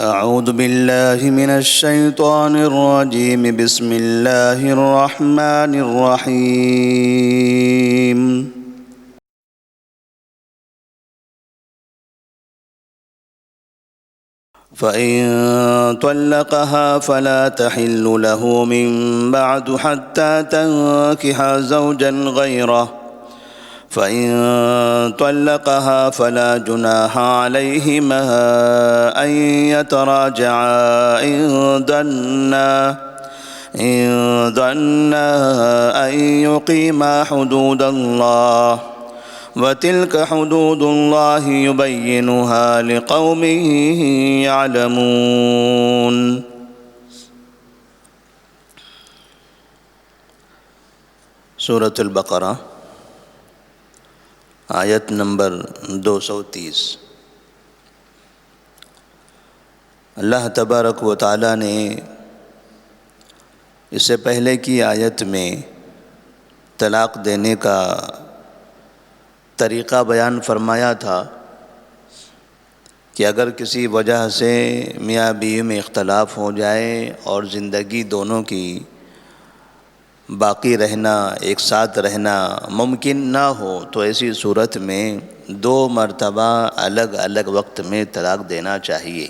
اعوذ باللہ من الشیطان الرجیم بسم اللہ الرحمن الرحیم فَإِن طَلَّقَهَا فَلَا تَحِلُّ لَهُ مِن بَعْدُ حَتَّى تَنكِحَ زَوْجًا غَيْرَهُ فَإِن طَلَّقَهَا فَلَا جُنَاحَ عَلَيْهِمَا أَن يَتَرَاجَعَا إِن ظَنَّا أَن يُقِيمَا حُدُودَ اللَّهِ وَتِلْكَ حُدُودُ اللَّهِ يُبَيِّنُهَا لِقَوْمٍ يَعْلَمُونَ۔ سورۃ البقرہ آیت نمبر 230۔ اللہ تبارک و تعالیٰ نے اس سے پہلے کی آیت میں طلاق دینے کا طریقہ بیان فرمایا تھا کہ اگر کسی وجہ سے میاں بیوی میں اختلاف ہو جائے اور زندگی دونوں کی باقی رہنا، ایک ساتھ رہنا ممکن نہ ہو تو ایسی صورت میں 2 مرتبہ الگ الگ وقت میں طلاق دینا چاہیے۔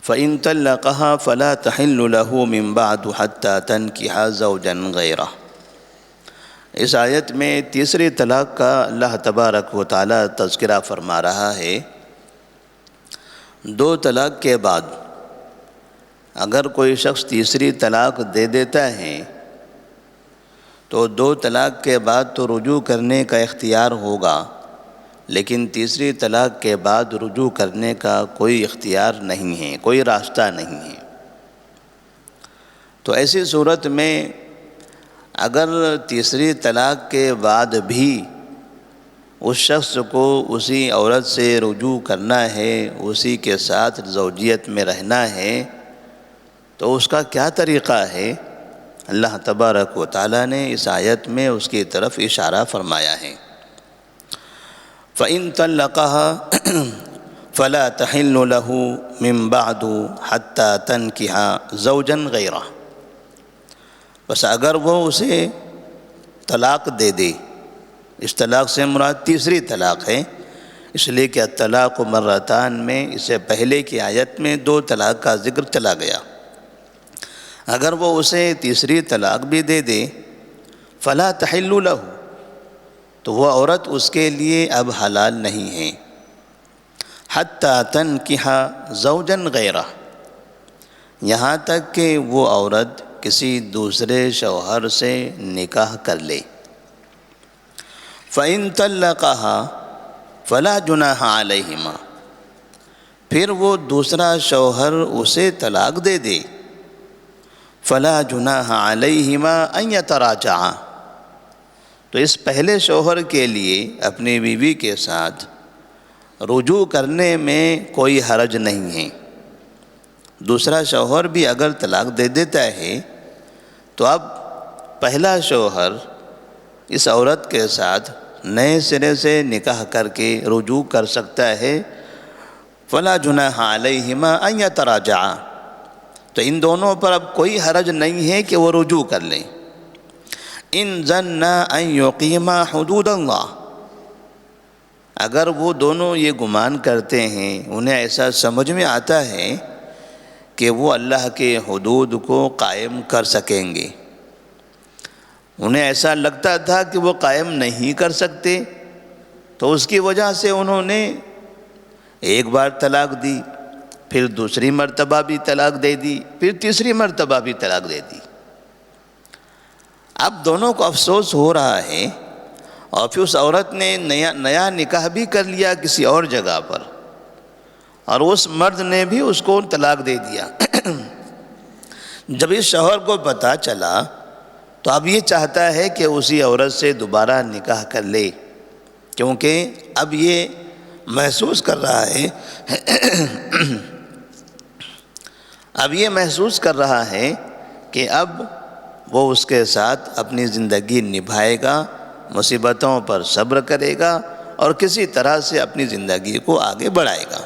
فَإِن طَلَّقَهَا فَلَا تَحِلُّ لَهُ مِن بَعْدُ حَتَّى تَنكِحَ زَوْجًا غَيْرَهُ۔ اس آیت میں تیسری طلاق کا اللہ تبارک و تعالی تذکرہ فرما رہا ہے۔ 2 طلاق کے بعد اگر کوئی شخص تیسری طلاق دے دیتا ہے تو 2 طلاق کے بعد تو رجوع کرنے کا اختیار ہوگا، لیکن تیسری طلاق کے بعد رجوع کرنے کا کوئی اختیار نہیں ہے، کوئی راستہ نہیں ہے۔ تو ایسی صورت میں اگر تیسری طلاق کے بعد بھی اس شخص کو اسی عورت سے رجوع کرنا ہے، اسی کے ساتھ زوجیت میں رہنا ہے، تو اس کا کیا طریقہ ہے؟ اللہ تبارک و تعالیٰ نے اس آیت میں اس کی طرف اشارہ فرمایا ہے۔ فَإِن طَلَّقَهَا فَلَا تَحِلُّ لَهُ مِن بَعْدُ حَتَّى تَنكِحَ زَوْجًا غَيْرَهُ۔ بس اگر وہ اسے طلاق دے دے، اس طلاق سے مراد تیسری طلاق ہے، اس لیے کہ الطلاق مرتان میں اس سے پہلے کی آیت میں 2 طلاق کا ذکر چلا گیا۔ اگر وہ اسے تیسری طلاق بھی دے دے فلا تحل لہ، تو وہ عورت اس کے لیے اب حلال نہیں ہے۔ حتی تنکح زوجا غیرہ، یہاں تک کہ وہ عورت کسی دوسرے شوہر سے نکاح کر لے۔ فَإِن طَلَّقَهَا فَلَا جُنَاحَ عَلَيْهِمَا، پھر وہ دوسرا شوہر اسے طلاق دے دے، فَلَا جُنَاحَ عَلَيْهِمَا أَن يَتَرَاجَعَا، تو اس پہلے شوہر کے لیے اپنی بیوی کے ساتھ رجوع کرنے میں کوئی حرج نہیں ہے۔ دوسرا شوہر بھی اگر طلاق دے دیتا ہے تو اب پہلا شوہر اس عورت کے ساتھ نئے سرے سے نکاح کر کے رجوع کر سکتا ہے۔ فَلَا جُنَاحَ عَلَيْهِمَا أَن يَتَرَاجَعَا، تو ان دونوں پر اب کوئی حرج نہیں ہے کہ وہ رجوع کر لیں۔ إِن ظَنَّا أَن يُقِيمَا حُدُودَ اللَّهِ، اگر وہ دونوں یہ گمان کرتے ہیں، انہیں ایسا سمجھ میں آتا ہے کہ وہ اللہ کے حدود کو قائم کر سکیں گے، انہیں ایسا لگتا تھا کہ وہ قائم نہیں کر سکتے، تو اس کی وجہ سے انہوں نے ایک بار طلاق دی، پھر دوسری مرتبہ بھی طلاق دے دی، پھر تیسری مرتبہ بھی طلاق دے دی۔ اب دونوں کو افسوس ہو رہا ہے، اور پھر اس عورت نے نیا نکاح بھی کر لیا کسی اور جگہ پر، اور اس مرد نے بھی اس کو طلاق دے دیا۔ جب اس شوہر کو پتہ چلا تو اب یہ چاہتا ہے کہ اسی عورت سے دوبارہ نکاح کر لے، کیونکہ اب یہ محسوس کر رہا ہے کہ اب وہ اس کے ساتھ اپنی زندگی نبھائے گا، مصیبتوں پر صبر کرے گا اور کسی طرح سے اپنی زندگی کو آگے بڑھائے گا۔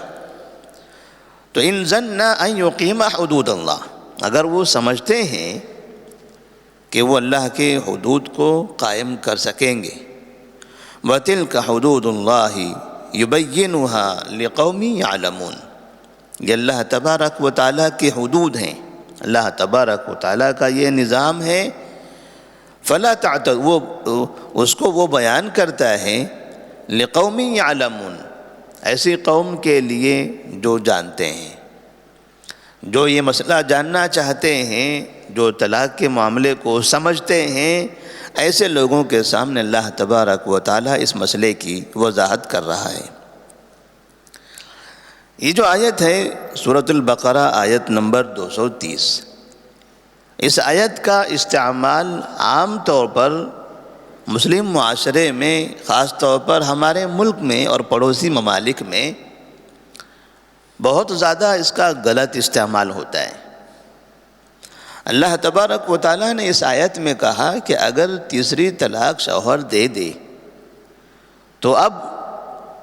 تو ان ظن ان یقیم حدود اللہ، اگر وہ سمجھتے ہیں کہ وہ اللہ کے حدود کو قائم کر سکیں گے، وَتِلْكَ حُدُودُ اللَّهِ يُبَيِّنُهَا لِقَوْمٍ يَعْلَمُونَ، یہ اللہ تبارک و تعالیٰ کے حدود ہیں، اللہ تبارک و تعالیٰ کا یہ نظام ہے، فلا تعتدوا، اس کو وہ بیان کرتا ہے لِقَوْمٍ يَعْلَمُونَ، ایسی قوم کے لیے جو جانتے ہیں، جو یہ مسئلہ جاننا چاہتے ہیں، جو طلاق کے معاملے کو سمجھتے ہیں، ایسے لوگوں کے سامنے اللہ تبارک و تعالیٰ اس مسئلے کی وضاحت کر رہا ہے۔ یہ جو آیت ہے سورۃ البقرہ آیت نمبر 230، اس آیت کا استعمال عام طور پر مسلم معاشرے میں، خاص طور پر ہمارے ملک میں اور پڑوسی ممالک میں بہت زیادہ اس کا غلط استعمال ہوتا ہے۔ اللہ تبارک و تعالیٰ نے اس آیت میں کہا کہ اگر تیسری طلاق شوہر دے دے تو اب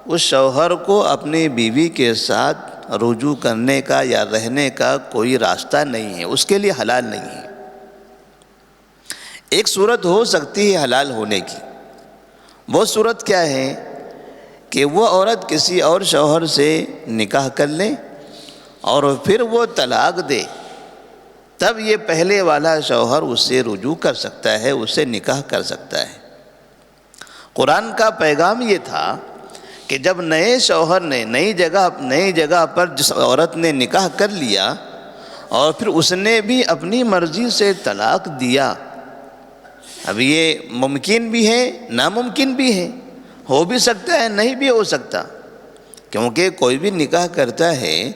اس شوہر کو اپنی بیوی کے ساتھ رجوع کرنے کا یا رہنے کا کوئی راستہ نہیں ہے، اس کے لیے حلال نہیں ہے۔ ایک صورت ہو سکتی ہے حلال ہونے کی، وہ صورت کیا ہے کہ وہ عورت کسی اور شوہر سے نکاح کر لے اور پھر وہ طلاق دے، تب یہ پہلے والا شوہر اس سے رجوع کر سکتا ہے، اس سے نکاح کر سکتا ہے۔ قرآن کا پیغام یہ تھا کہ جب نئے شوہر نے نئی جگہ پر جس عورت نے نکاح کر لیا اور پھر اس نے بھی اپنی مرضی سے طلاق دیا، اب یہ ممکن بھی ہے ناممکن بھی ہے، ہو بھی سکتا ہے نہیں بھی ہو سکتا، کیونکہ کوئی بھی نکاح کرتا ہے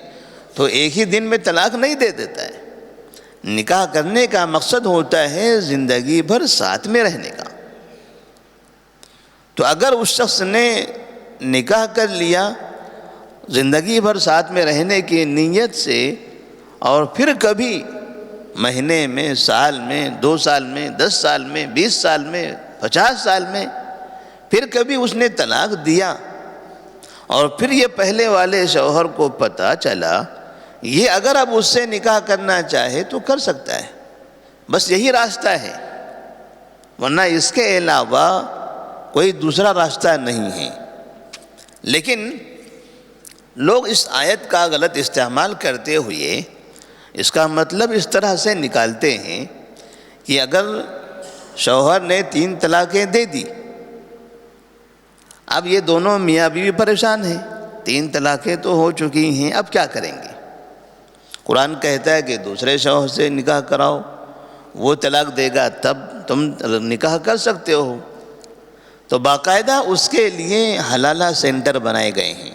تو ایک ہی دن میں طلاق نہیں دے دیتا ہے۔ نکاح کرنے کا مقصد ہوتا ہے زندگی بھر ساتھ میں رہنے کا۔ تو اگر اس شخص نے نکاح کر لیا زندگی بھر ساتھ میں رہنے کی نیت سے، اور پھر کبھی مہینے میں، سال میں، 2 سال میں، 10 سال میں، 20 سال میں، 50 سال میں پھر کبھی اس نے طلاق دیا، اور پھر یہ پہلے والے شوہر کو پتہ چلا، یہ اگر اب اس سے نکاح کرنا چاہے تو کر سکتا ہے، بس یہی راستہ ہے، ورنہ اس کے علاوہ کوئی دوسرا راستہ نہیں ہے۔ لیکن لوگ اس آیت کا غلط استعمال کرتے ہوئے اس کا مطلب اس طرح سے نکالتے ہیں کہ اگر شوہر نے 3 طلاقیں دے دی، اب یہ دونوں میاں بیوی پریشان ہیں، 3 طلاقیں تو ہو چکی ہیں، اب کیا کریں گے؟ قرآن کہتا ہے کہ دوسرے شوہر سے نکاح کراؤ، وہ طلاق دے گا تب تم نکاح کر سکتے ہو۔ تو باقاعدہ اس کے لیے حلالہ سینٹر بنائے گئے ہیں۔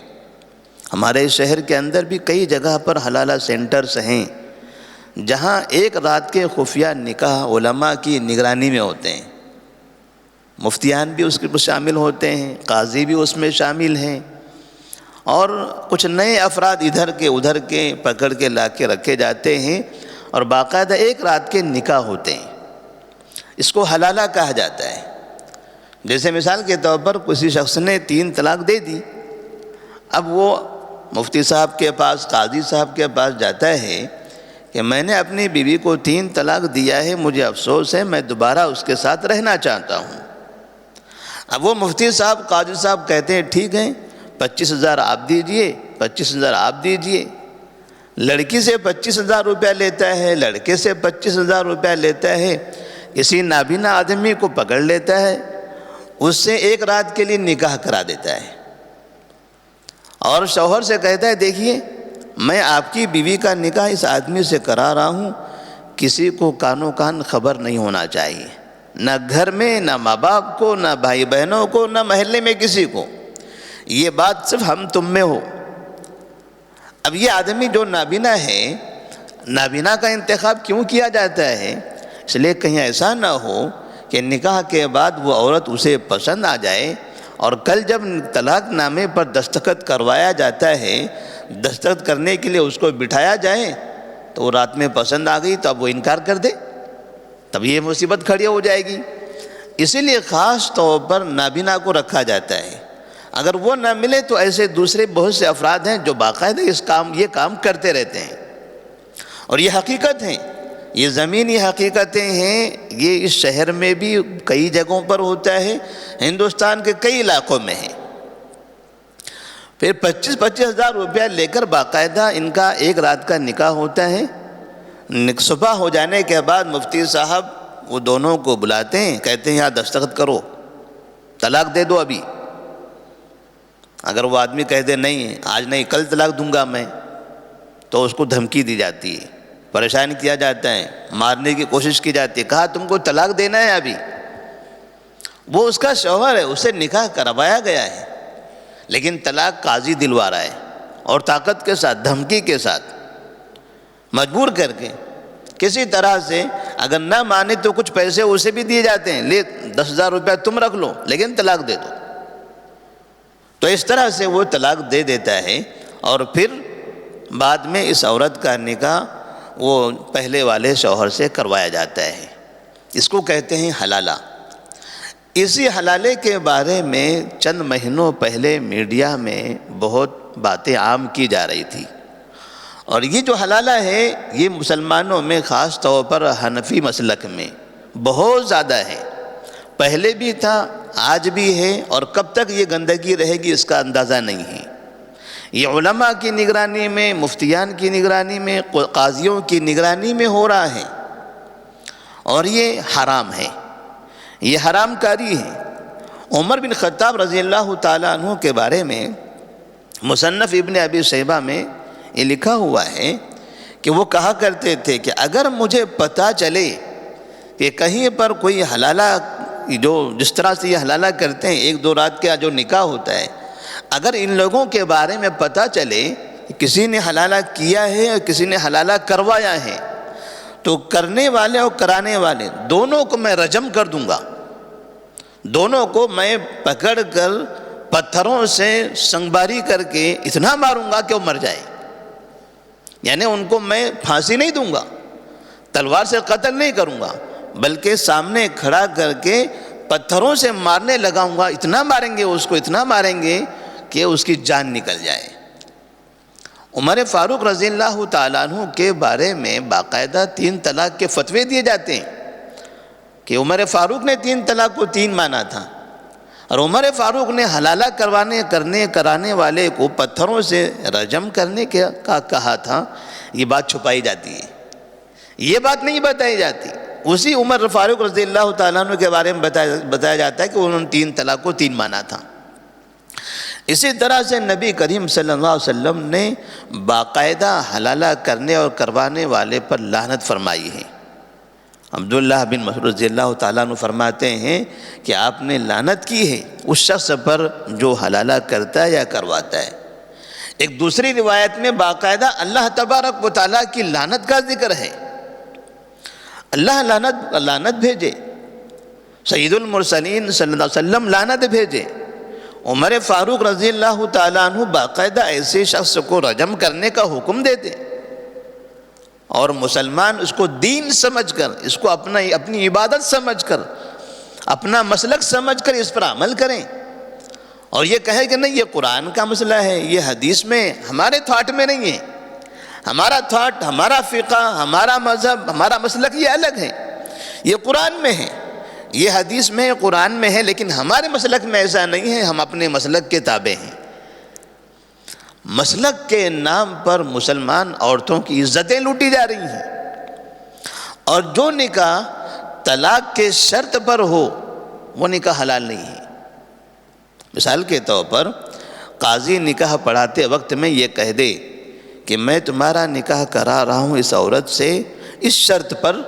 ہمارے شہر کے اندر بھی کئی جگہ پر حلالہ سینٹرز ہیں جہاں ایک رات کے خفیہ نکاح علماء کی نگرانی میں ہوتے ہیں، مفتیان بھی اس کے شامل ہوتے ہیں، قاضی بھی اس میں شامل ہیں، اور کچھ نئے افراد ادھر کے ادھر کے پکڑ کے لا کے رکھے جاتے ہیں، اور باقاعدہ ایک رات کے نکاح ہوتے ہیں۔ اس کو حلالہ کہا جاتا ہے۔ جیسے مثال کے طور پر کسی شخص نے 3 طلاق دے دی، اب وہ مفتی صاحب کے پاس، قاضی صاحب کے پاس جاتا ہے کہ میں نے اپنی بیوی کو 3 طلاق دیا ہے، مجھے افسوس ہے، میں دوبارہ اس کے ساتھ رہنا چاہتا ہوں۔ اب وہ مفتی صاحب، قاضی صاحب کہتے ہیں ٹھیک ہے، 25,000 آپ دیجئے، 25,000 آپ دیجئے۔ لڑکی سے 25,000 روپیہ لیتا ہے، لڑکے سے 25,000 روپیہ لیتا ہے، کسی نابینا آدمی کو پکڑ لیتا ہے، اس سے ایک رات کے لیے نکاح کرا دیتا ہے، اور شوہر سے کہتا ہے دیکھیے میں آپ کی بیوی کا نکاح اس آدمی سے کرا رہا ہوں، کسی کو کانوں کان خبر نہیں ہونا چاہیے، نہ گھر میں، نہ ماں باپ کو، نہ بھائی بہنوں کو، نہ محلے میں کسی کو، یہ بات صرف ہم تم میں ہو۔ اب یہ آدمی جو نابینا ہے، نابینا کا انتخاب کیوں کیا جاتا ہے؟ اس لیے کہیں ایسا نہ ہو کہ نکاح کے بعد وہ عورت اسے پسند آ جائے، اور کل جب طلاق نامے پر دستخط کروایا جاتا ہے، دستخط کرنے کے لیے اس کو بٹھایا جائے تو وہ رات میں پسند آ گئی تو اب وہ انکار کر دے، تب یہ مصیبت کھڑی ہو جائے گی۔ اسی لیے خاص طور پر نابینا کو رکھا جاتا ہے۔ اگر وہ نہ ملے تو ایسے دوسرے بہت سے افراد ہیں جو باقاعدہ یہ کام کرتے رہتے ہیں، اور یہ حقیقت ہیں، یہ زمینی حقیقتیں ہیں، یہ اس شہر میں بھی کئی جگہوں پر ہوتا ہے، ہندوستان کے کئی علاقوں میں ہے۔ پھر 25 ہزار روپیہ لے کر باقاعدہ ان کا ایک رات کا نکاح ہوتا ہے۔ صبح ہو جانے کے بعد مفتی صاحب وہ دونوں کو بلاتے ہیں، کہتے ہیں یہاں دستخط کرو، طلاق دے دو ابھی۔ اگر وہ آدمی کہہ دے نہیں آج نہیں کل طلاق دوں گا میں، تو اس کو دھمکی دی جاتی ہے، پریشان کیا جاتا ہے، مارنے کی کوشش کی جاتی ہے، کہا تم کو طلاق دینا ہے ابھی۔ وہ اس کا شوہر ہے، اسے نکاح کروایا گیا ہے، لیکن طلاق قاضی دلوا رہا ہے، اور طاقت کے ساتھ، دھمکی کے ساتھ، مجبور کر کے کسی طرح سے، اگر نہ مانے تو کچھ پیسے اسے بھی دیے جاتے ہیں، لے 10,000 روپیہ تم رکھ لو لیکن طلاق دے دو۔ تو اس طرح سے وہ طلاق دے دیتا ہے، اور پھر بعد میں اس عورت کا نکاح وہ پہلے والے شوہر سے کروایا جاتا ہے۔ اس کو کہتے ہیں حلالہ۔ اسی حلالے کے بارے میں چند مہینوں پہلے میڈیا میں بہت باتیں عام کی جا رہی تھی، اور یہ جو حلالہ ہے یہ مسلمانوں میں خاص طور پر حنفی مسلک میں بہت زیادہ ہے، پہلے بھی تھا، آج بھی ہے، اور کب تک یہ گندگی رہے گی اس کا اندازہ نہیں ہے۔ یہ علماء کی نگرانی میں، مفتیان کی نگرانی میں، قاضیوں کی نگرانی میں ہو رہا ہے، اور یہ حرام ہے، یہ حرام کاری ہے۔ عمر بن خطاب رضی اللہ تعالیٰ عنہ کے بارے میں مصنف ابن ابی شیبہ میں یہ لکھا ہوا ہے کہ وہ کہا کرتے تھے کہ اگر مجھے پتہ چلے کہ کہیں پر کوئی حلالہ، جو جس طرح سے یہ حلالہ کرتے ہیں 1-2 رات کا جو نکاح ہوتا ہے، اگر ان لوگوں کے بارے میں پتہ چلے کہ کسی نے حلالہ کیا ہے اور کسی نے حلالہ کروایا ہے، تو کرنے والے اور کرانے والے دونوں کو میں رجم کر دوں گا، دونوں کو میں پکڑ کر پتھروں سے سنگباری کر کے اتنا ماروں گا کہ وہ مر جائے۔ یعنی ان کو میں پھانسی نہیں دوں گا، تلوار سے قتل نہیں کروں گا، بلکہ سامنے کھڑا کر کے پتھروں سے مارنے لگاؤں گا، اتنا ماریں گے اس کو، اتنا ماریں گے کہ اس کی جان نکل جائے۔ عمر فاروق رضی اللہ تعالیٰ عنہ کے بارے میں باقاعدہ 3 طلاق کے فتوے دیے جاتے ہیں کہ عمر فاروق نے 3 طلاق کو 3 مانا تھا، اور عمر فاروق نے حلالہ کرانے والے کو پتھروں سے رجم کرنے کا کہا تھا۔ یہ بات چھپائی جاتی ہے، یہ بات نہیں بتائی جاتی۔ اسی عمر فاروق رضی اللہ تعالیٰ عنہ کے بارے میں بتایا جاتا ہے کہ انہوں نے 3 طلاق کو 3 مانا تھا۔ اسی طرح سے نبی کریم صلی اللہ علیہ وسلم نے باقاعدہ حلالہ کرنے اور کروانے والے پر لعنت فرمائی ہے۔ عبداللہ بن مسعود رضی اللہ تعالیٰ عنہ فرماتے ہیں کہ آپ نے لعنت کی ہے اس شخص پر جو حلالہ کرتا ہے یا کرواتا ہے۔ ایک دوسری روایت میں باقاعدہ اللہ تبارک و تعالیٰ کی لعنت کا ذکر ہے، اللہ لعنت بھیجے، سید المرسلین صلی اللہ علیہ وسلم لعنت بھیجے۔ عمر فاروق رضی اللہ تعالیٰ عنہ باقاعدہ ایسے شخص کو رجم کرنے کا حکم دیتے، اور مسلمان اس کو دین سمجھ کر، اس کو اپنی عبادت سمجھ کر، اپنا مسلک سمجھ کر اس پر عمل کریں، اور یہ کہے کہ نہیں یہ قرآن کا مسئلہ ہے، یہ حدیث میں، ہمارے تھاٹ میں نہیں ہے، ہمارا تھاٹ، ہمارا فقہ، ہمارا مذہب، ہمارا مسلک یہ الگ ہے، یہ قرآن میں ہے، یہ حدیث میں ہے، قرآن میں ہے، لیکن ہمارے مسلک میں ایسا نہیں ہے، ہم اپنے مسلک کے تابع ہیں۔ مسلک کے نام پر مسلمان عورتوں کی عزتیں لوٹی جا رہی ہیں، اور جو نکاح طلاق کے شرط پر ہو وہ نکاح حلال نہیں ہے۔ مثال کے طور پر قاضی نکاح پڑھاتے وقت میں یہ کہہ دے کہ میں تمہارا نکاح کرا رہا ہوں اس عورت سے اس شرط پر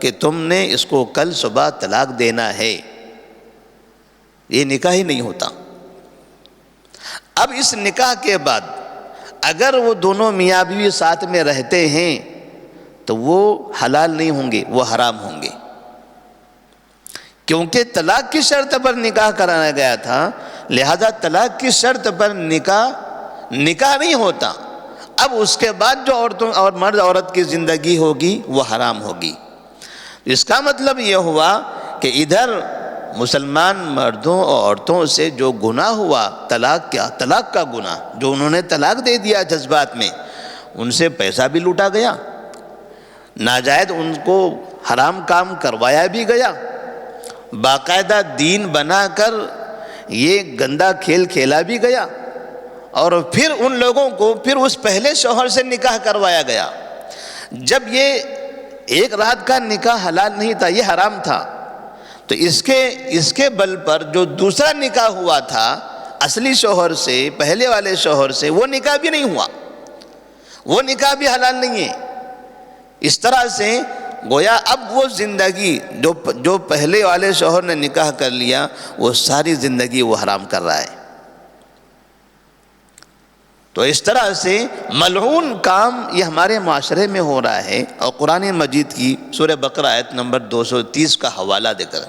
کہ تم نے اس کو کل صبح طلاق دینا ہے، یہ نکاح ہی نہیں ہوتا۔ اب اس نکاح کے بعد اگر وہ دونوں میاں بیوی ساتھ میں رہتے ہیں تو وہ حلال نہیں ہوں گے، وہ حرام ہوں گے، کیونکہ طلاق کی شرط پر نکاح کرانا گیا تھا، لہذا طلاق کی شرط پر نکاح نہیں ہوتا۔ اب اس کے بعد جو عورتوں اور مرد عورت کی زندگی ہوگی وہ حرام ہوگی۔ اس کا مطلب یہ ہوا کہ ادھر مسلمان مردوں اور عورتوں سے جو گناہ ہوا، طلاق کا گناہ، جو انہوں نے طلاق دے دیا جذبات میں، ان سے پیسہ بھی لوٹا گیا، ناجائز ان کو حرام کام کروایا بھی گیا، باقاعدہ دین بنا کر یہ گندا کھیل کھیلا بھی گیا، اور پھر ان لوگوں کو پھر اس پہلے شوہر سے نکاح کروایا گیا۔ جب یہ ایک رات کا نکاح حلال نہیں تھا، یہ حرام تھا، تو اس کے بل پر جو دوسرا نکاح ہوا تھا اصلی شوہر سے، پہلے والے شوہر سے، وہ نکاح بھی نہیں ہوا، وہ نکاح بھی حلال نہیں ہے۔ اس طرح سے گویا اب وہ زندگی جو پہلے والے شوہر نے نکاح کر لیا، وہ ساری زندگی وہ حرام کر رہا ہے۔ تو اس طرح سے ملعون کام یہ ہمارے معاشرے میں ہو رہا ہے، اور قرآن مجید کی سورہ بقرہ آیت نمبر 230 کا حوالہ دے کر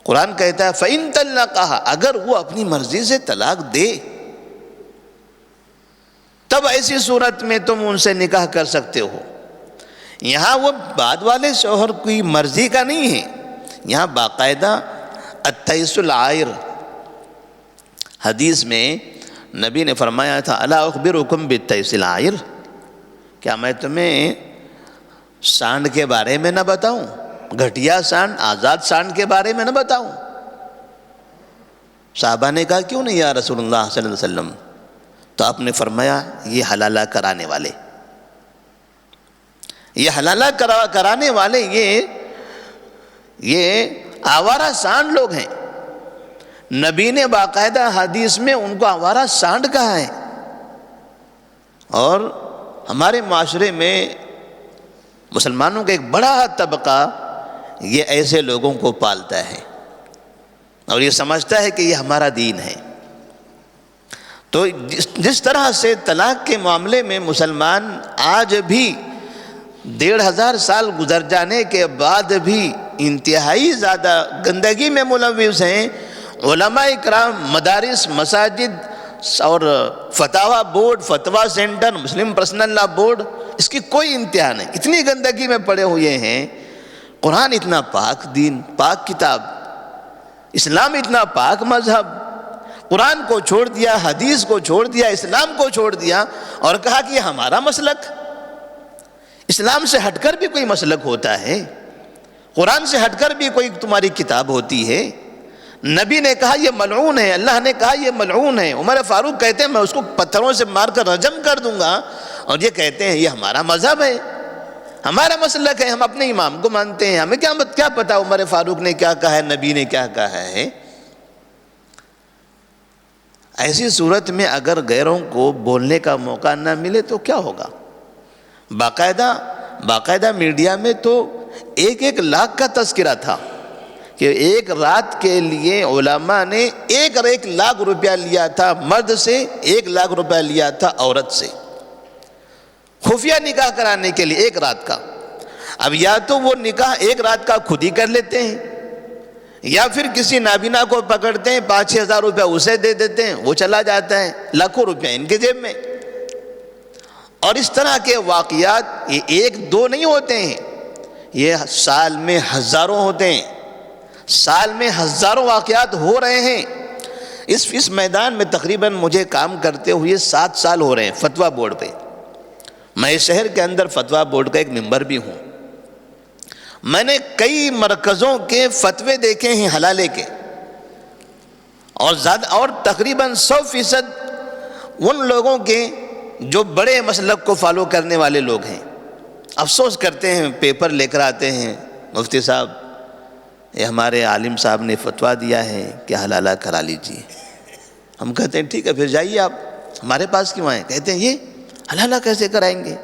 قرآن کہتا ہے فَإِن طَلَّقَهَا، اگر وہ اپنی مرضی سے طلاق دے، تب ایسی صورت میں تم ان سے نکاح کر سکتے ہو۔ یہاں وہ بعد والے شوہر کی مرضی کا نہیں ہے، یہاں باقاعدہ التیس العائر، حدیث میں نبی نے فرمایا تھا الا اخبرکم بالتیس العائر، کیا میں تمہیں سانڈ کے بارے میں نہ بتاؤں، گھٹیا سانڈ، آزاد سانڈ کے بارے میں نہ بتاؤں؟ صحابہ نے کہا کیوں نہیں یا رسول اللہ صلی اللہ علیہ وسلم؟ تو آپ نے فرمایا یہ حلالہ کرانے والے، یہ حلالہ کرانے والے یہ آوارہ سانڈ لوگ ہیں۔ نبی نے باقاعدہ حدیث میں ان کو آوارہ سانڈ کہا ہے، اور ہمارے معاشرے میں مسلمانوں کا ایک بڑا طبقہ یہ ایسے لوگوں کو پالتا ہے اور یہ سمجھتا ہے کہ یہ ہمارا دین ہے۔ تو جس طرح سے طلاق کے معاملے میں مسلمان آج بھی 1500 سال گزر جانے کے بعد بھی انتہائی زیادہ گندگی میں ملوث ہیں، علماء اکرام، مدارس، مساجد اور فتاوی بورڈ، فتویٰ سینٹر، مسلم پرسنل لا بورڈ، اس کی کوئی انتہا نہیں، اتنی گندگی میں پڑے ہوئے ہیں۔ قرآن اتنا پاک دین، پاک کتاب، اسلام اتنا پاک مذہب، قرآن کو چھوڑ دیا، حدیث کو چھوڑ دیا، اسلام کو چھوڑ دیا، اور کہا کہ یہ ہمارا مسلک۔ اسلام سے ہٹ کر بھی کوئی مسلک ہوتا ہے، قرآن سے ہٹ کر بھی کوئی تمہاری کتاب ہوتی ہے؟ نبی نے کہا یہ ملعون ہے، اللہ نے کہا یہ ملعون ہے، عمر فاروق کہتے ہیں میں اس کو پتھروں سے مار کر رجم کر دوں گا، اور یہ کہتے ہیں یہ ہمارا مذہب ہے، ہمارا مسلک ہے، ہم اپنے امام کو مانتے ہیں، ہمیں کیا پتا عمر فاروق نے کیا کہا ہے، نبی نے کیا کہا ہے۔ ایسی صورت میں اگر غیروں کو بولنے کا موقع نہ ملے تو کیا ہوگا؟ باقاعدہ میڈیا میں تو 1 لاکھ کا تذکرہ تھا کہ ایک رات کے لیے علماء نے 1 لاکھ روپیہ لیا تھا مرد سے، 1 لاکھ روپیہ لیا تھا عورت سے، خفیہ نکاح کرانے کے لیے 1 رات کا۔ اب یا تو وہ نکاح 1 رات کا خود ہی کر لیتے ہیں، یا پھر کسی نابینا کو پکڑتے ہیں، 5-6 ہزار روپیہ اسے دے دیتے ہیں، وہ چلا جاتا ہے، لاکھوں روپیہ ان کے جیب میں۔ اور اس طرح کے واقعات یہ 1-2 نہیں ہوتے ہیں، یہ سال میں ہزاروں ہوتے ہیں، سال میں ہزاروں واقعات ہو رہے ہیں۔ اس میدان میں تقریباً مجھے کام کرتے ہوئے 7 سال ہو رہے ہیں فتویٰ بورڈ پہ۔ میں شہر کے اندر فتویٰ بورڈ کا ایک ممبر بھی ہوں۔ میں نے کئی مرکزوں کے فتوے دیکھے ہیں حلالے کے، اور تقریباً 100% ان لوگوں کے جو بڑے مسلک کو فالو کرنے والے لوگ ہیں۔ افسوس کرتے ہیں، پیپر لے کر آتے ہیں، مفتی صاحب یہ ہمارے عالم صاحب نے فتویٰ دیا ہے کہ حلالہ کرا لیجیے۔ ہم کہتے ہیں ٹھیک ہے پھر جائیے، آپ ہمارے پاس کیوں آئیں؟ کہتے ہیں یہ حلالہ کیسے کرائیں گے؟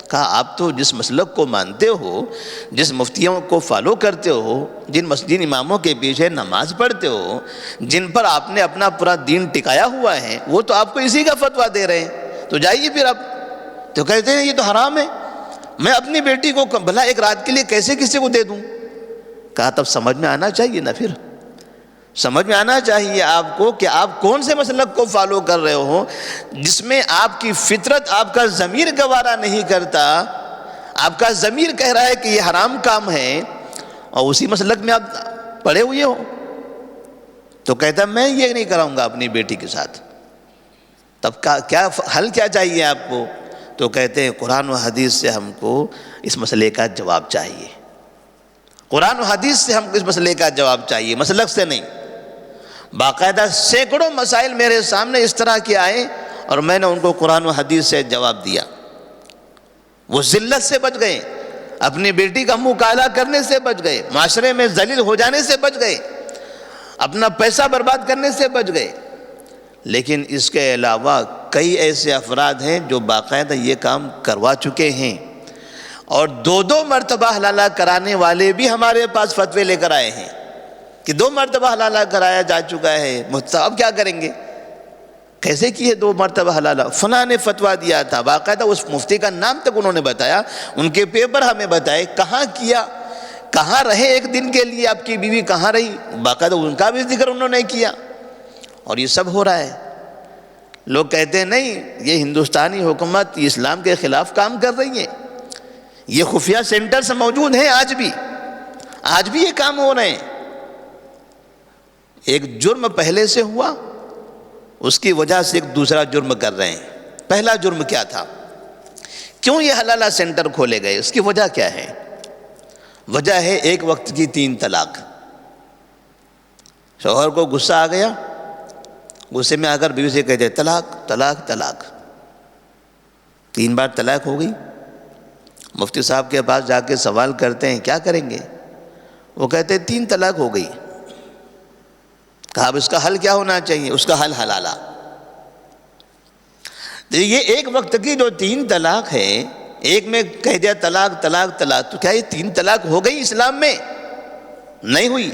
کہا آپ تو جس مسلک کو مانتے ہو، جس مفتیوں کو فالو کرتے ہو، جن اماموں کے پیچھے نماز پڑھتے ہو، جن پر آپ نے اپنا پورا دین ٹکایا ہوا ہے، وہ تو آپ کو اسی کا فتویٰ دے رہے ہیں، تو جائیے پھر اب۔ تو کہتے ہیں یہ تو حرام ہے، میں اپنی بیٹی کو بھلا 1 رات کے لیے کیسے کسی کو دے دوں؟ کہا تب سمجھ میں آنا چاہیے نا، پھر سمجھ میں آنا چاہیے آپ کو کہ آپ کون سے مسلک کو فالو کر رہے ہو، جس میں آپ کی فطرت، آپ کا ضمیر گوارا نہیں کرتا، آپ کا ضمیر کہہ رہا ہے کہ یہ حرام کام ہے، اور اسی مسلک میں آپ پڑے ہوئے ہو۔ تو کہتا میں یہ نہیں کراؤں گا اپنی بیٹی کے ساتھ. تب کیا حل کیا چاہیے آپ کو؟ تو کہتے ہیں قرآن و حدیث سے ہم کو اس مسئلے کا جواب چاہیے. قرآن و حدیث سے ہم کو اس مسئلے کا جواب چاہیے، مسلک سے نہیں. باقاعدہ سینکڑوں مسائل میرے سامنے اس طرح کے آئے اور میں نے ان کو قرآن و حدیث سے جواب دیا. وہ ذلت سے بچ گئے، اپنی بیٹی کا منہ کالا کرنے سے بچ گئے، معاشرے میں ذلیل ہو جانے سے بچ گئے، اپنا پیسہ برباد کرنے سے بچ گئے. لیکن اس کے علاوہ کئی ایسے افراد ہیں جو باقاعدہ یہ کام کروا چکے ہیں، اور 2 مرتبہ حلالہ کرانے والے بھی ہمارے پاس فتوے لے کر آئے ہیں کہ 2 مرتبہ حلالہ کرایا جا چکا ہے، اب کیا کریں گے؟ کیسے کیے 2 مرتبہ حلالہ؟ فلاں نے فتویٰ دیا تھا، باقاعدہ اس مفتی کا نام تک انہوں نے بتایا، ان کے پیپر ہمیں بتائے، کہاں کیا، کہاں رہے، ایک دن کے لیے آپ کی بیوی کہاں رہی، باقاعدہ ان کا بھی ذکر انہوں نے کیا. اور یہ سب ہو رہا ہے. لوگ کہتے ہیں نہیں، یہ ہندوستانی حکومت اسلام کے خلاف کام کر رہی ہے. یہ خفیہ سینٹرز موجود ہیں آج بھی یہ کام ہو رہے ہیں. ایک جرم پہلے سے ہوا، اس کی وجہ سے ایک دوسرا جرم کر رہے ہیں. پہلا جرم کیا تھا؟ کیوں یہ حلالہ سینٹر کھولے گئے؟ اس کی وجہ کیا ہے؟ وجہ ہے ایک وقت کی 3 طلاق. شوہر کو غصہ آ گیا، غصے میں آ کر بیوی سے کہتے طلاق طلاق طلاق، 3 بار طلاق ہو گئی. مفتی صاحب کے پاس جا کے سوال کرتے ہیں کیا کریں گے؟ وہ کہتے ہیں 3 طلاق ہو گئی. کہا اب اس کا حل کیا ہونا چاہیے؟ اس کا حل حلالہ. یہ ایک وقت کی جو 3 طلاق ہے، ایک میں کہہ دیا طلاق طلاق طلاق، تو کیا یہ 3 طلاق ہو گئی اسلام میں؟ نہیں ہوئی.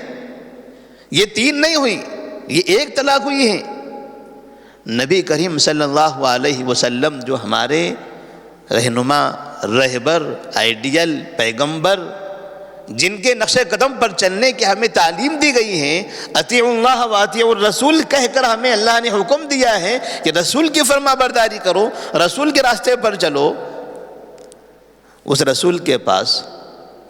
یہ 3 نہیں ہوئی، یہ 1 طلاق ہوئی ہے. نبی کریم صلی اللہ علیہ وسلم جو ہمارے رہنما، رہبر، آئیڈیل، پیغمبر، جن کے نقش قدم پر چلنے کی ہمیں تعلیم دی گئی ہے، اطیعوا اللہ و اطیعوا الرسول کہہ کر ہمیں اللہ نے حکم دیا ہے کہ رسول کی فرما برداری کرو، رسول کے راستے پر چلو. اس رسول کے پاس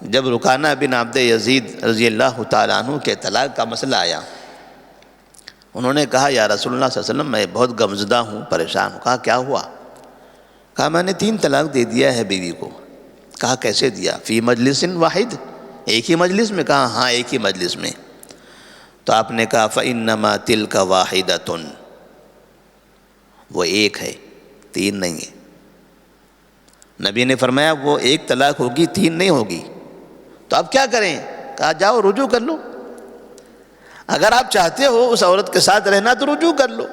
جب رکانہ بن عبد یزید رضی اللہ تعالیٰ عنہ کے طلاق کا مسئلہ آیا، انہوں نے کہا یا رسول اللہ صلی اللہ علیہ وسلم میں بہت غمزدہ ہوں، پریشان ہوں. کہا کیا ہوا؟ کہا میں نے 3 طلاق دے دیا ہے بیوی کو. کہا کیسے دیا؟ فی مجلس واحد، ایک ہی مجلس میں؟ کہا ہاں ایک ہی مجلس میں. تو آپ نے کہا فإنما تلک واحدۃ، وہ 1 ہے، 3 نہیں ہے. نبی نے فرمایا وہ 1 طلاق ہوگی، 3 نہیں ہوگی. تو آپ کیا کریں؟ کہا جاؤ رجوع کر لو. اگر آپ چاہتے ہو اس عورت کے ساتھ رہنا تو رجوع کر لو.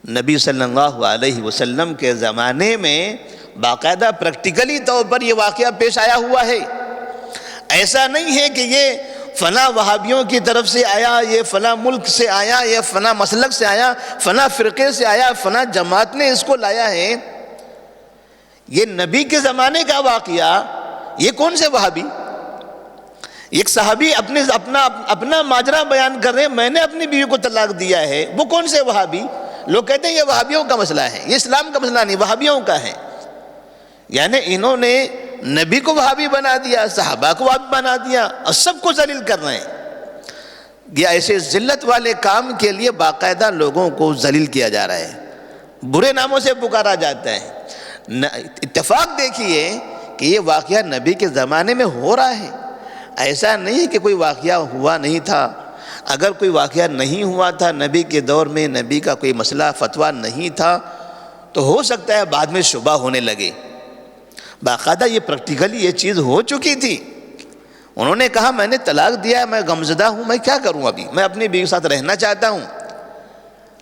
نبی صلی اللہ علیہ وسلم کے زمانے میں باقاعدہ پریکٹیکلی طور پر یہ واقعہ پیش آیا ہوا ہے. ایسا نہیں ہے کہ یہ فلاں وہابیوں کی طرف سے آیا، یہ فلاں ملک سے آیا، یہ فلاں مسلک سے آیا، فلاں فرقے سے آیا، فلاں جماعت نے اس کو لایا ہے. یہ نبی کے زمانے کا واقعہ. یہ کون سے وہابی؟ ایک صحابی اپنا ماجرا بیان کر رہے ہیں، میں نے اپنی بیوی کو طلاق دیا ہے. وہ کون سے وہابی؟ لوگ کہتے ہیں یہ وہابیوں کا مسئلہ ہے، یہ اسلام کا مسئلہ نہیں، وہابیوں کا ہے. یعنی انہوں نے نبی کو وہابی بنا دیا، صحابہ کو وہابی بنا دیا، اور سب کو ذلیل کر رہے ہیں. یہ ایسے ذلت والے کام کے لیے باقاعدہ لوگوں کو ذلیل کیا جا رہا ہے، برے ناموں سے پکارا جاتا ہے. اتفاق دیکھیے کہ یہ واقعہ نبی کے زمانے میں ہو رہا ہے. ایسا نہیں کہ کوئی واقعہ ہوا نہیں تھا. اگر کوئی واقعہ نہیں ہوا تھا نبی کے دور میں، نبی کا کوئی مسئلہ فتویٰ نہیں تھا، تو ہو سکتا ہے بعد میں شبہ ہونے لگے. باقاعدہ یہ پریکٹیکلی یہ چیز ہو چکی تھی. انہوں نے کہا میں نے طلاق دیا، میں غمزدہ ہوں، میں کیا کروں؟ ابھی میں اپنی بیوی کے ساتھ رہنا چاہتا ہوں.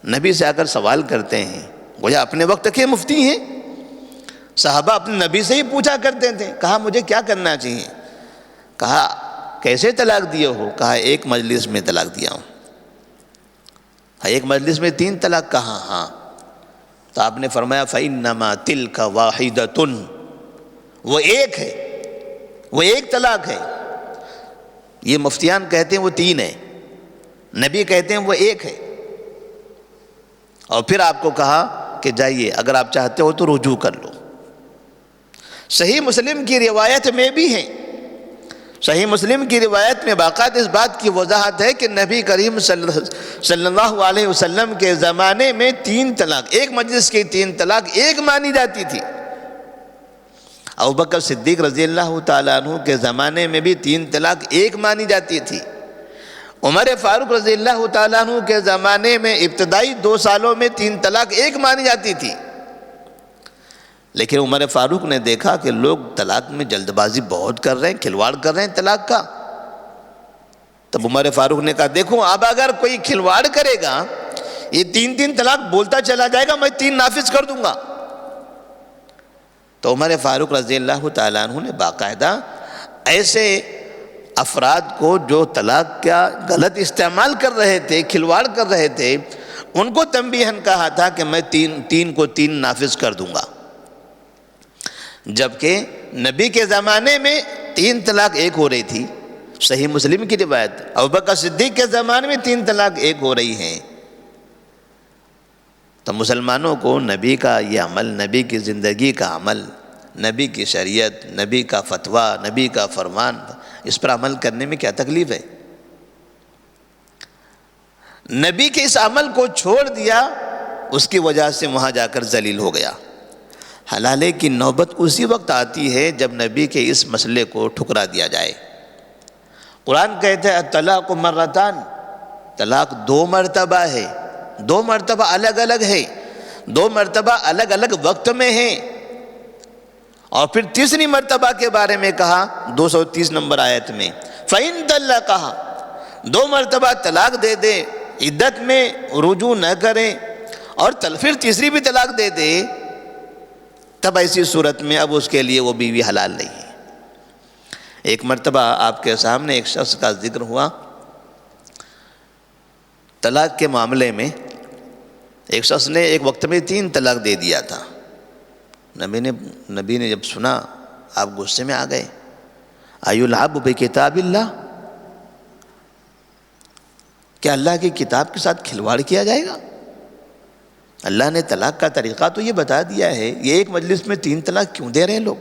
نبی سے آ کر سوال کرتے ہیں، گویا اپنے وقت کے مفتی ہیں. صحابہ اپنے نبی سے ہی پوچھا کرتے تھے. کہا مجھے کیا کرنا چاہیے؟ کہا کیسے طلاق دیے ہو؟ کہا 1 مجلس میں طلاق دیا ہوں. 1 مجلس میں 3 طلاق؟ کہا ہاں. تو آپ نے فرمایا فإنما تلک واحدۃ، وہ 1 ہے، وہ 1 طلاق ہے. یہ مفتیان کہتے ہیں وہ 3 ہے، نبی کہتے ہیں وہ 1 ہے. اور پھر آپ کو کہا کہ جائیے اگر آپ چاہتے ہو تو رجوع کر لو. صحیح مسلم کی روایت میں بھی ہے، صحیح مسلم کی روایت میں باقاعدہ اس بات کی وضاحت ہے کہ نبی کریم صلی اللہ علیہ وسلم کے زمانے میں 3 طلاق، ایک مجلس کی 3 طلاق ایک مانی جاتی تھی۔ ابوبکر صدیق رضی اللہ تعالیٰ عنہ کے زمانے میں بھی 3 طلاق ایک مانی جاتی تھی۔ عمر فاروق رضی اللہ تعالیٰ عنہ کے زمانے میں ابتدائی 2 سالوں میں 3 طلاق ایک مانی جاتی تھی، لیکن عمر فاروق نے دیکھا کہ لوگ طلاق میں جلد بازی بہت کر رہے ہیں، کھلواڑ کر رہے ہیں طلاق کا۔ تب عمر فاروق نے کہا دیکھو اب اگر کوئی کھلواڑ کرے گا، یہ 3 طلاق بولتا چلا جائے گا، میں 3 نافذ کر دوں گا۔ تو عمر فاروق رضی اللہ تعالیٰ عنہ نے باقاعدہ ایسے افراد کو جو طلاق کا غلط استعمال کر رہے تھے، کھلواڑ کر رہے تھے، ان کو تنبیہاً کہا تھا کہ میں 3 نافذ کر دوں گا۔ جبکہ نبی کے زمانے میں 3 طلاق ایک ہو رہی تھی، صحیح مسلم کی روایت۔ ابوبکر صدیق کے زمانے میں 3 طلاق ایک ہو رہی ہیں۔ تو مسلمانوں کو نبی کا یہ عمل، نبی کی زندگی کا عمل، نبی کی شریعت، نبی کا فتویٰ، نبی کا فرمان، اس پر عمل کرنے میں کیا تکلیف ہے؟ نبی کے اس عمل کو چھوڑ دیا، اس کی وجہ سے وہاں جا کر ذلیل ہو گیا۔ حلالے کی نوبت اسی وقت آتی ہے جب نبی کے اس مسئلے کو ٹھکرا دیا جائے۔ قرآن کہتا ہے الطلاق مرتان، طلاق 2 مرتبہ ہے، 2 مرتبہ الگ الگ ہے، 2 مرتبہ الگ الگ وقت میں ہیں۔ اور پھر تیسری مرتبہ کے بارے میں کہا 230 نمبر آیت میں فَإِن طَلَّقَهَا، 2 مرتبہ طلاق دے دے، عدت میں رجوع نہ کریں، اور پھر تیسری بھی طلاق دے دے، تب ایسی صورت میں اب اس کے لیے وہ بیوی حلال نہیں ہے۔ ایک مرتبہ آپ کے سامنے ایک شخص کا ذکر ہوا، طلاق کے معاملے میں ایک شخص نے ایک وقت میں 3 طلاق دے دیا تھا۔ نبی نے جب سنا آپ غصے میں آ گئے، ایلعب بکتاب اللہ، کیا اللہ کی کتاب کے ساتھ کھلواڑ کیا جائے گا؟ اللہ نے طلاق کا طریقہ تو یہ بتا دیا ہے، یہ ایک مجلس میں 3 طلاق کیوں دے رہے ہیں لوگ؟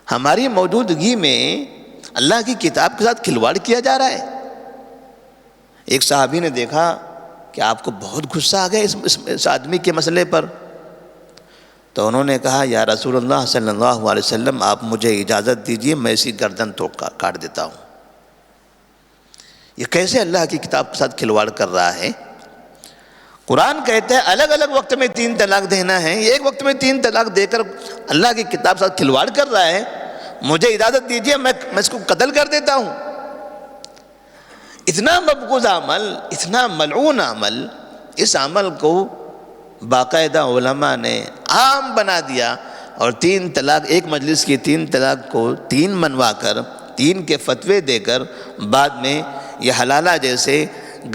ہماری موجودگی میں اللہ کی کتاب کے ساتھ کھلواڑ کیا جا رہا ہے۔ ایک صحابی نے دیکھا کہ آپ کو بہت غصہ آ گیا اس آدمی کے مسئلے پر، تو انہوں نے کہا یا رسول اللہ صلی اللہ علیہ وسلم، آپ مجھے اجازت دیجئے، میں اسی گردن تو کاٹ دیتا ہوں۔ یہ کیسے اللہ کی کتاب کے ساتھ کھلواڑ کر رہا ہے؟ قرآن کہتا ہے الگ الگ وقت میں 3 طلاق دینا ہے، یہ ایک وقت میں 3 طلاق دے کر اللہ کی کتاب کے ساتھ کھلواڑ کر رہا ہے، مجھے اجازت دیجئے میں اس کو قتل کر دیتا ہوں۔ اتنا مبغوض عمل، اتنا ملعون عمل، اس عمل کو باقاعدہ علماء نے عام بنا دیا، اور 3 طلاق، ایک مجلس کی 3 طلاق کو 3 منوا کر، 3 کے فتوے دے کر بعد میں یہ حلالہ جیسے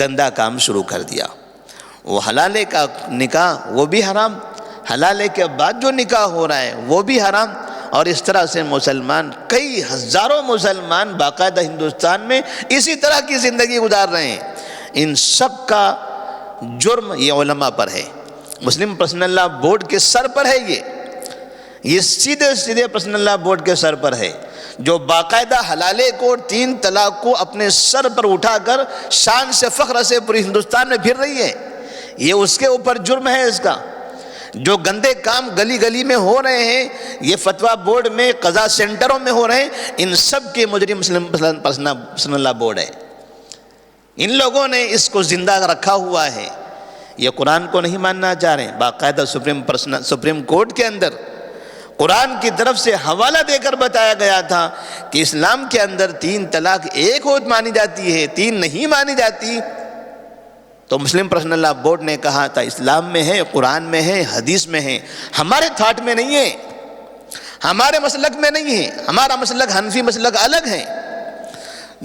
گندا کام شروع کر دیا۔ وہ حلالے کا نکاح وہ بھی حرام، حلالے کے بعد جو نکاح ہو رہا ہے وہ بھی حرام، اور اس طرح سے مسلمان، کئی ہزاروں مسلمان باقاعدہ ہندوستان میں اسی طرح کی زندگی گزار رہے ہیں۔ ان سب کا جرم یہ علماء پر ہے، مسلم پرسنل لا بورڈ کے سر پر ہے، یہ سیدھے پرسنل لا بورڈ کے سر پر ہے، جو باقاعدہ حلالے کو 3 طلاق کو اپنے سر پر اٹھا کر شان سے فخر سے پوری ہندوستان میں پھر رہی ہے۔ یہ اس کے اوپر جرم ہے اس کا۔ جو گندے کام گلی گلی میں ہو رہے ہیں، یہ فتویٰ بورڈ میں، قضاء سینٹروں میں ہو رہے ہیں، ان سب کے مجرم مسلم پرسنل لا بورڈ ہے۔ ان لوگوں نے اس کو زندہ رکھا ہوا ہے، یہ قرآن کو نہیں ماننا چاہ رہے ہیں۔ باقاعدہ سپریم کورٹ کے اندر قرآن کی طرف سے حوالہ دے کر بتایا گیا تھا کہ اسلام کے اندر 3 طلاق ایک ہو مانی جاتی ہے، 3 نہیں مانی جاتی۔ تو مسلم پرسنل لا بورڈ نے کہا تھا اسلام میں ہے، قرآن میں ہے، حدیث میں ہے، ہمارے تھاٹ میں نہیں ہے، ہمارے مسلک میں نہیں ہے، ہمارا مسلک حنفی مسلک الگ ہے۔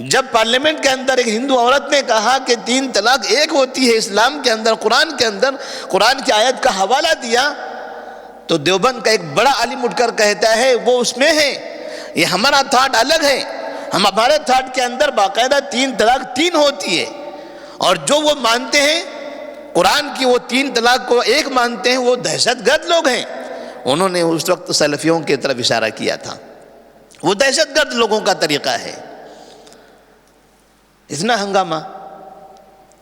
جب پارلیمنٹ کے اندر ایک ہندو عورت نے کہا کہ 3 طلاق ایک ہوتی ہے اسلام کے اندر، قرآن کے اندر، قرآن کی آیت کا حوالہ دیا، تو دیوبند کا ایک بڑا عالم اٹھ کر کہتا ہے وہ اس میں ہے، یہ ہمارا تھاٹ الگ ہے، ہمارے تھاٹ کے اندر باقاعدہ 3 طلاق 3 ہوتی ہے، اور جو وہ مانتے ہیں قرآن کی وہ 3 طلاق کو ایک مانتے ہیں، وہ دہشت گرد لوگ ہیں۔ انہوں نے اس وقت سلفیوں کی طرف اشارہ کیا تھا۔ وہ دہشت گرد لوگوں کا طریقہ ہے۔ اتنا ہنگامہ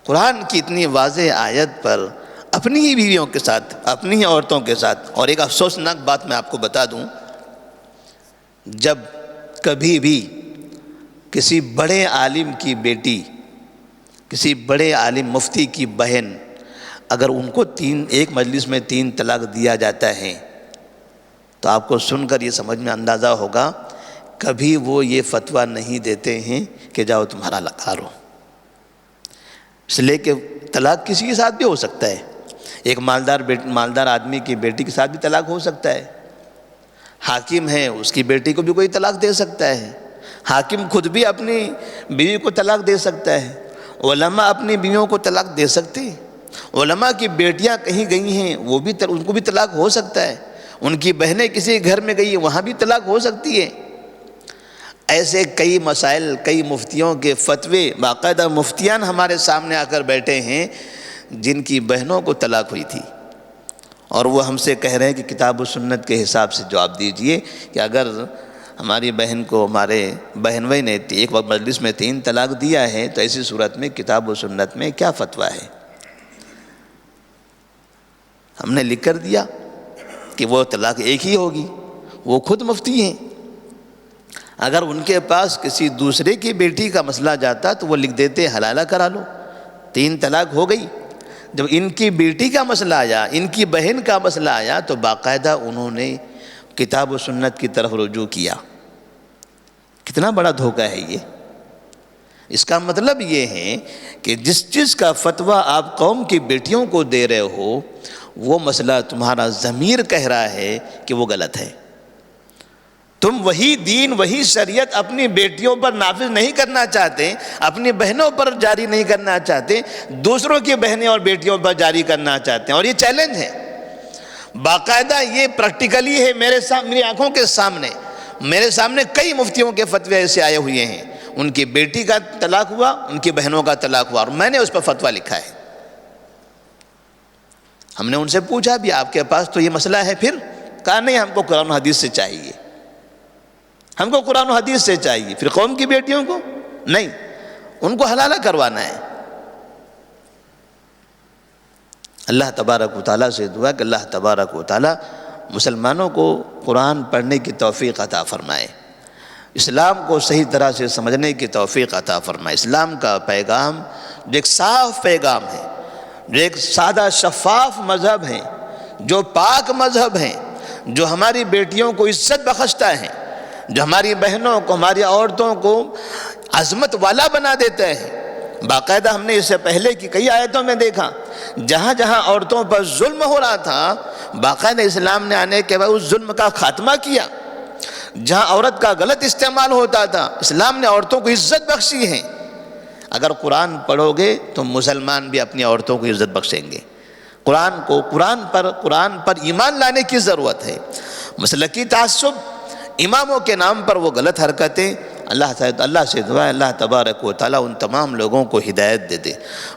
قرآن کی اتنی واضح آیت پر اپنی ہی بیویوں کے ساتھ، اپنی ہی عورتوں کے ساتھ۔ اور ایک افسوسناک بات میں آپ کو بتا دوں، جب کبھی بھی کسی بڑے عالم کی بیٹی، کسی بڑے عالم مفتی کی بہن، اگر ان کو ایک مجلس میں 3 طلاق دیا جاتا ہے تو آپ کو سن کر یہ سمجھ میں اندازہ ہوگا کبھی وہ یہ فتویٰ نہیں دیتے ہیں کہ جاؤ تمہارا لگا لو، اس لیے کہ طلاق کسی کے ساتھ بھی ہو سکتا ہے۔ ایک مالدار آدمی کی بیٹی کے ساتھ بھی طلاق ہو سکتا ہے، حاکم ہے اس کی بیٹی کو بھی کوئی طلاق دے سکتا ہے، حاکم خود بھی اپنی بیوی کو طلاق دے سکتا ہے، علماء اپنی بیویوں کو طلاق دے سکتے ہیں، علماء کی بیٹیاں کہیں گئی ہیں ان کو بھی طلاق ہو سکتا ہے، ان کی بہنیں کسی گھر میں گئی ہیں وہاں بھی طلاق ہو سکتی ہے۔ ایسے کئی مسائل، کئی مفتیوں کے فتوے، باقاعدہ مفتیان ہمارے سامنے آ کر بیٹھے ہیں جن کی بہنوں کو طلاق ہوئی تھی، اور وہ ہم سے کہہ رہے ہیں کہ کتاب و سنت کے حساب سے جواب دیجئے کہ اگر ہماری بہن کو ہمارے بہنوئی نے ایک وقت مجلس میں 3 طلاق دیا ہے تو ایسی صورت میں کتاب و سنت میں کیا فتویٰ ہے؟ ہم نے لکھ کر دیا کہ وہ طلاق ایک ہی ہوگی، وہ خود مفتی ہیں۔ اگر ان کے پاس کسی دوسرے کی بیٹی کا مسئلہ جاتا تو وہ لکھ دیتے حلالہ کرا لو، 3 طلاق ہو گئی۔ جب ان کی بیٹی کا مسئلہ آیا، ان کی بہن کا مسئلہ آیا تو باقاعدہ انہوں نے کتاب و سنت کی طرف رجوع کیا۔ کتنا بڑا دھوکہ ہے یہ! اس کا مطلب یہ ہے کہ جس چیز کا فتویٰ آپ قوم کی بیٹیوں کو دے رہے ہو وہ مسئلہ تمہارا ضمیر کہہ رہا ہے کہ وہ غلط ہے۔ تم وہی دین، وہی شریعت اپنی بیٹیوں پر نافذ نہیں کرنا چاہتے، اپنی بہنوں پر جاری نہیں کرنا چاہتے، دوسروں کی بہنیں اور بیٹیوں پر جاری کرنا چاہتے ہیں، اور یہ چیلنج ہے باقاعدہ، یہ پریکٹیکلی ہے میری آنکھوں کے سامنے۔ میرے سامنے کئی مفتیوں کے فتوے ایسے آئے ہوئے ہیں، ان کی بیٹی کا طلاق ہوا، ان کی بہنوں کا طلاق ہوا، اور میں نے اس پر فتویٰ لکھا ہے۔ ہم نے ان سے پوچھا بھی آپ کے پاس تو یہ مسئلہ ہے پھر؟ کہا نہیں، ہم کو قرآن و حدیث سے چاہیے، ہم کو قرآن و حدیث سے چاہیے، پھر قوم کی بیٹیوں کو نہیں، ان کو حلالہ کروانا ہے۔ اللہ تبارک و تعالیٰ سے دعا کہ اللہ تبارک و تعالیٰ مسلمانوں کو قرآن پڑھنے کی توفیق عطا فرمائے، اسلام کو صحیح طرح سے سمجھنے کی توفیق عطا فرمائے۔ اسلام کا پیغام جو ایک صاف پیغام ہے، جو ایک سادہ شفاف مذہب ہے، جو پاک مذہب ہے، جو ہماری بیٹیوں کو عزت بخشتا ہے، جو ہماری بہنوں کو، ہماری عورتوں کو عظمت والا بنا دیتا ہے۔ باقاعدہ ہم نے اس سے پہلے کی کئی آیتوں میں دیکھا جہاں جہاں عورتوں پر ظلم ہو رہا تھا، باقاعدہ اسلام نے آنے کے بعد اس ظلم کا خاتمہ کیا۔ جہاں عورت کا غلط استعمال ہوتا تھا، اسلام نے عورتوں کو عزت بخشی ہے۔ اگر قرآن پڑھو گے تو مسلمان بھی اپنی عورتوں کو عزت بخشیں گے۔ قرآن پر ایمان لانے کی ضرورت ہے۔ مسلکی تعصب، اماموں کے نام پر وہ غلط حرکتیں، اللہ سے دعا ہے اللہ تبارک و تعالیٰ ان تمام لوگوں کو ہدایت دے دے۔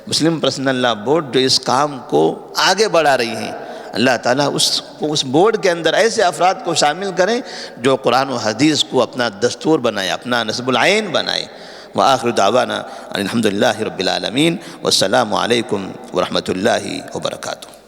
مسلم پرسنل لا بورڈ جو اس کام کو آگے بڑھا رہی ہیں، اللہ تعالیٰ اس بورڈ کے اندر ایسے افراد کو شامل کریں جو قرآن و حدیث کو اپنا دستور بنائے، اپنا نصب العین بنائے۔ وآخر دعوانا الحمدللہ رب العالمین، والسلام علیکم ورحمۃ اللہ وبرکاتہ۔